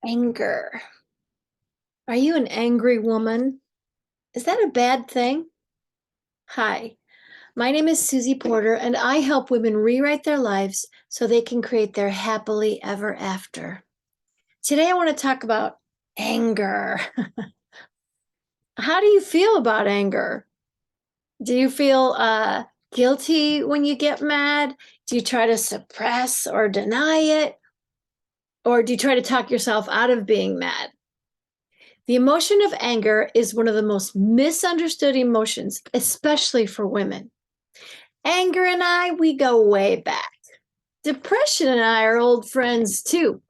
Anger. Are you an angry woman? Is that a bad thing? Hi, my name is Susie Porter, and I help women rewrite their lives so they can create their happily ever after. Today, I want to talk about anger. How do you feel about anger? Do you feel guilty when you get mad? Do you try to suppress or deny it? Or do you try to talk yourself out of being mad? The emotion of anger is one of the most misunderstood emotions, especially for women. Anger and I, we go way back. Depression and I are old friends too.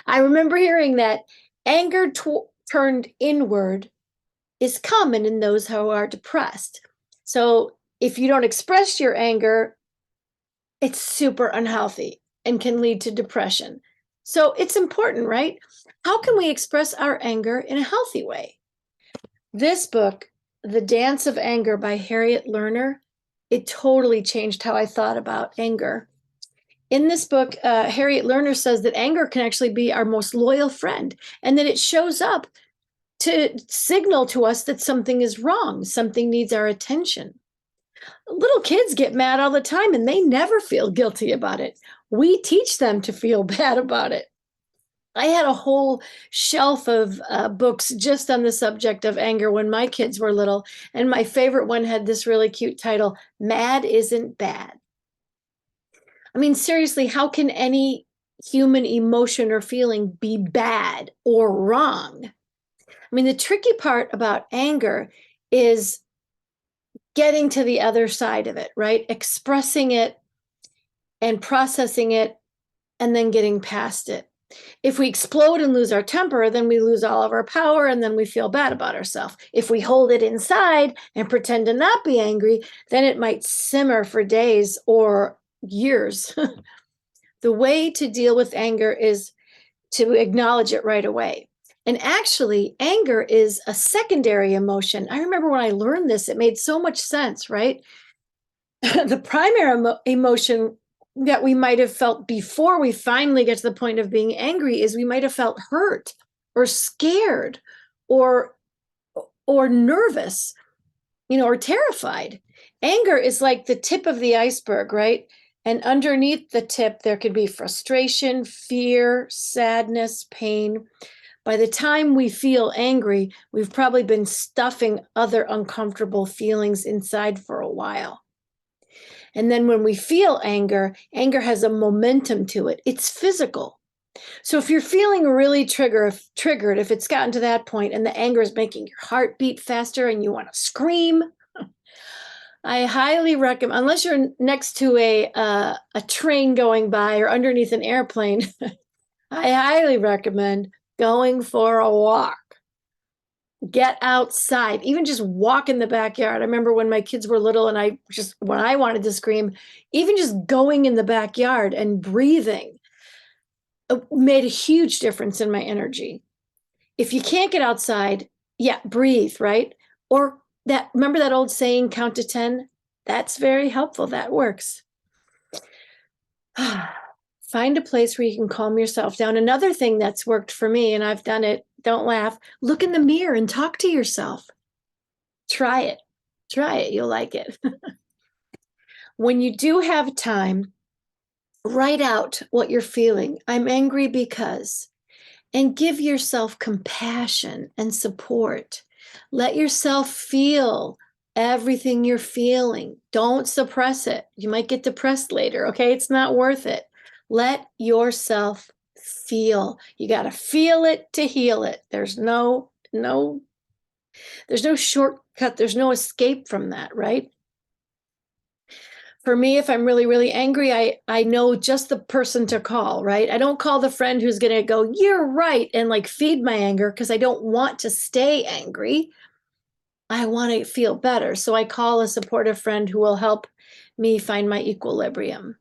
I remember hearing that anger turned inward is common in those who are depressed. So if you don't express your anger, it's super unhealthy and can lead to depression. So it's important, right? How can we express our anger in a healthy way? This book, The Dance of Anger by Harriet Lerner, it totally changed how I thought about anger. In this book, Harriet Lerner says that anger can actually be our most loyal friend and that it shows up to signal to us that something is wrong, something needs our attention. Little kids get mad all the time and they never feel guilty about it. We teach them to feel bad about it. I had a whole shelf of books just on the subject of anger when my kids were little. And my favorite one had this really cute title, Mad Isn't Bad. I mean, seriously, how can any human emotion or feeling be bad or wrong? I mean, the tricky part about anger is getting to the other side of it, right? Expressing it and processing it and then getting past it. If we explode and lose our temper, then we lose all of our power and then we feel bad about ourselves. If we hold it inside and pretend to not be angry, then it might simmer for days or years. The way to deal with anger is to acknowledge it right away. And actually, anger is a secondary emotion. I remember when I learned this, it made so much sense, right? The primary emotion that we might have felt before we finally get to the point of being angry is we might have felt hurt or scared or nervous, or terrified. Anger is like the tip of the iceberg, right? And underneath the tip there could be frustration, fear, sadness, pain. By the time we feel angry, we've probably been stuffing other uncomfortable feelings inside for a while. And then when we feel anger, anger has a momentum to it. It's physical. So if you're feeling really triggered, if it's gotten to that point and the anger is making your heart beat faster and you want to scream, I highly recommend, unless you're next to a train going by or underneath an airplane, I highly recommend going for a walk. Get outside, even just walk in the backyard. I remember when my kids were little and when I wanted to scream, even just going in the backyard and breathing made a huge difference in my energy. If you can't get outside, yeah, breathe, right? Or remember that old saying, count to 10? That's very helpful. That works. Find a place where you can calm yourself down. Another thing that's worked for me, and I've done it, don't laugh, look in the mirror and talk to yourself. Try it. Try it. You'll like it. When you do have time, write out what you're feeling. I'm angry because, and give yourself compassion and support. Let yourself feel everything you're feeling. Don't suppress it. You might get depressed later, okay? It's not worth it. Let yourself feel. You got to feel it to heal it. There's no shortcut. There's no escape from that, right? For me, if I'm really, really angry, I know just the person to call, right? I don't call the friend who's going to go, you're right, and like feed my anger because I don't want to stay angry. I want to feel better. So I call a supportive friend who will help me find my equilibrium.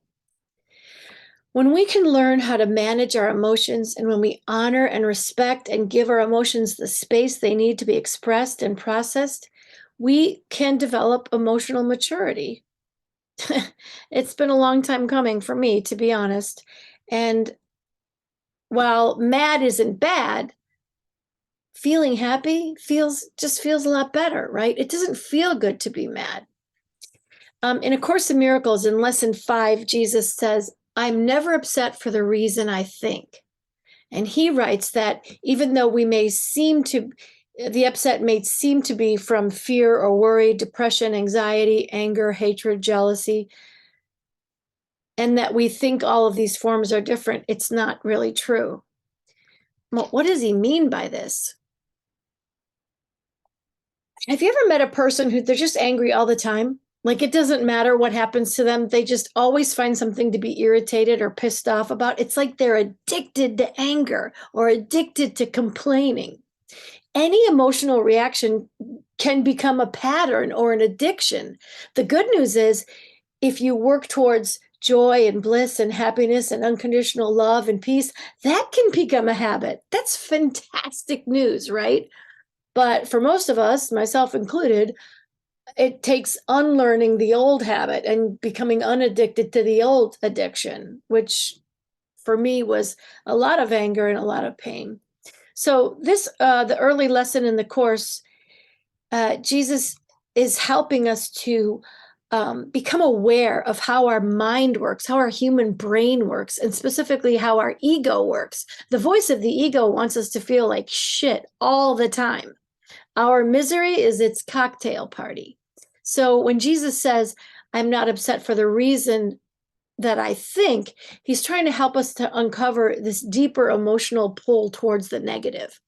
When we can learn how to manage our emotions and when we honor and respect and give our emotions the space they need to be expressed and processed, we can develop emotional maturity. It's been a long time coming for me, to be honest. And while mad isn't bad, feeling happy just feels a lot better, right? It doesn't feel good to be mad. In A Course in Miracles, in lesson 5, Jesus says, I'm never upset for the reason I think. And he writes that even though the upset may seem to be from fear or worry, depression, anxiety, anger, hatred, jealousy, and that we think all of these forms are different, it's not really true. Well, what does he mean by this? Have you ever met a person who they're just angry all the time? Like it doesn't matter what happens to them. They just always find something to be irritated or pissed off about. It's like they're addicted to anger or addicted to complaining. Any emotional reaction can become a pattern or an addiction. The good news is if you work towards joy and bliss and happiness and unconditional love and peace, that can become a habit. That's fantastic news, right? But for most of us, myself included, it takes unlearning the old habit and becoming unaddicted to the old addiction, which for me was a lot of anger and a lot of pain. So the early lesson in the Course, Jesus is helping us to become aware of how our mind works, how our human brain works, and specifically how our ego works. The voice of the ego wants us to feel like shit all the time. Our misery is its cocktail party. So when Jesus says, I'm not upset for the reason that I think, he's trying to help us to uncover this deeper emotional pull towards the negative.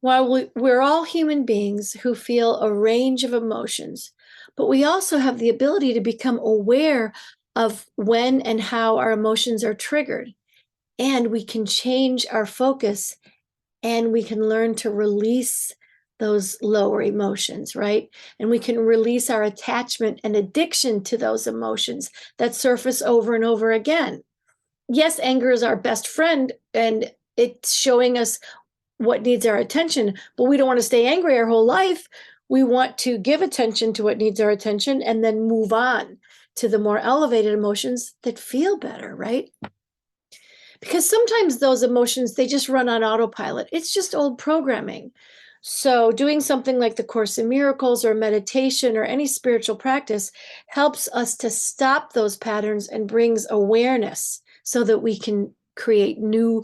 While we're all human beings who feel a range of emotions, but we also have the ability to become aware of when and how our emotions are triggered. And we can change our focus and we can learn to release those lower emotions, right? And we can release our attachment and addiction to those emotions that surface over and over again. Yes, anger is our best friend and it's showing us what needs our attention, but we don't want to stay angry our whole life. We want to give attention to what needs our attention and then move on to the more elevated emotions that feel better, right? Because sometimes those emotions, they just run on autopilot. It's just old programming. So doing something like the Course in Miracles or meditation or any spiritual practice helps us to stop those patterns and brings awareness so that we can create new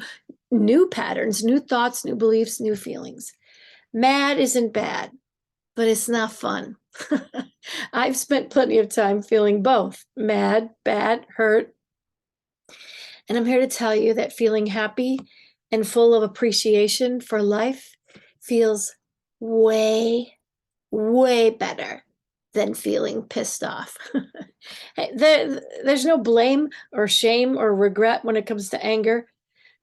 patterns, new thoughts, new beliefs, new feelings. Mad isn't bad, but it's not fun. I've spent plenty of time feeling both mad, bad, hurt, and I'm here to tell you that feeling happy and full of appreciation for life feels way, way better than feeling pissed off. There's no blame or shame or regret when it comes to anger.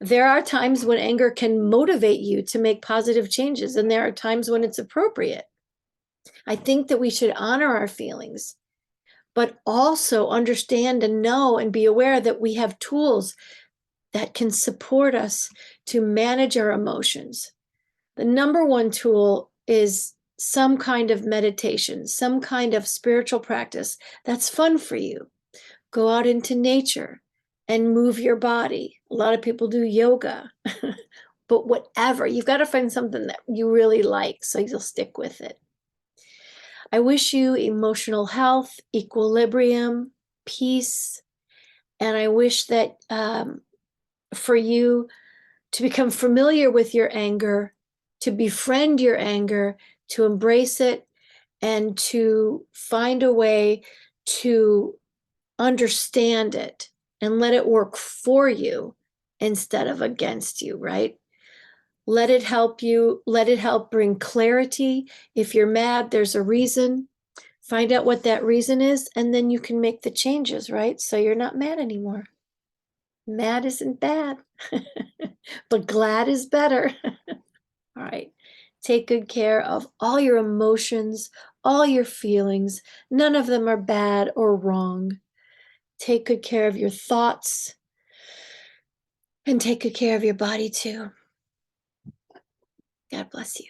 There are times when anger can motivate you to make positive changes, and there are times when it's appropriate. I think that we should honor our feelings, but also understand and know and be aware that we have tools that can support us to manage our emotions. The number one tool is some kind of meditation, some kind of spiritual practice that's fun for you. Go out into nature and move your body. A lot of people do yoga, but whatever, you've got to find something that you really like so you'll stick with it. I wish you emotional health, equilibrium, peace, and I wish that for you to become familiar with your anger, to befriend your anger, to embrace it, and to find a way to understand it and let it work for you instead of against you, right? Let it help you. Let it help bring clarity. If you're mad, there's a reason. Find out what that reason is, and then you can make the changes, right? So you're not mad anymore. Mad isn't bad, but glad is better. All right. Take good care of all your emotions, all your feelings. None of them are bad or wrong. Take good care of your thoughts and take good care of your body too. God bless you.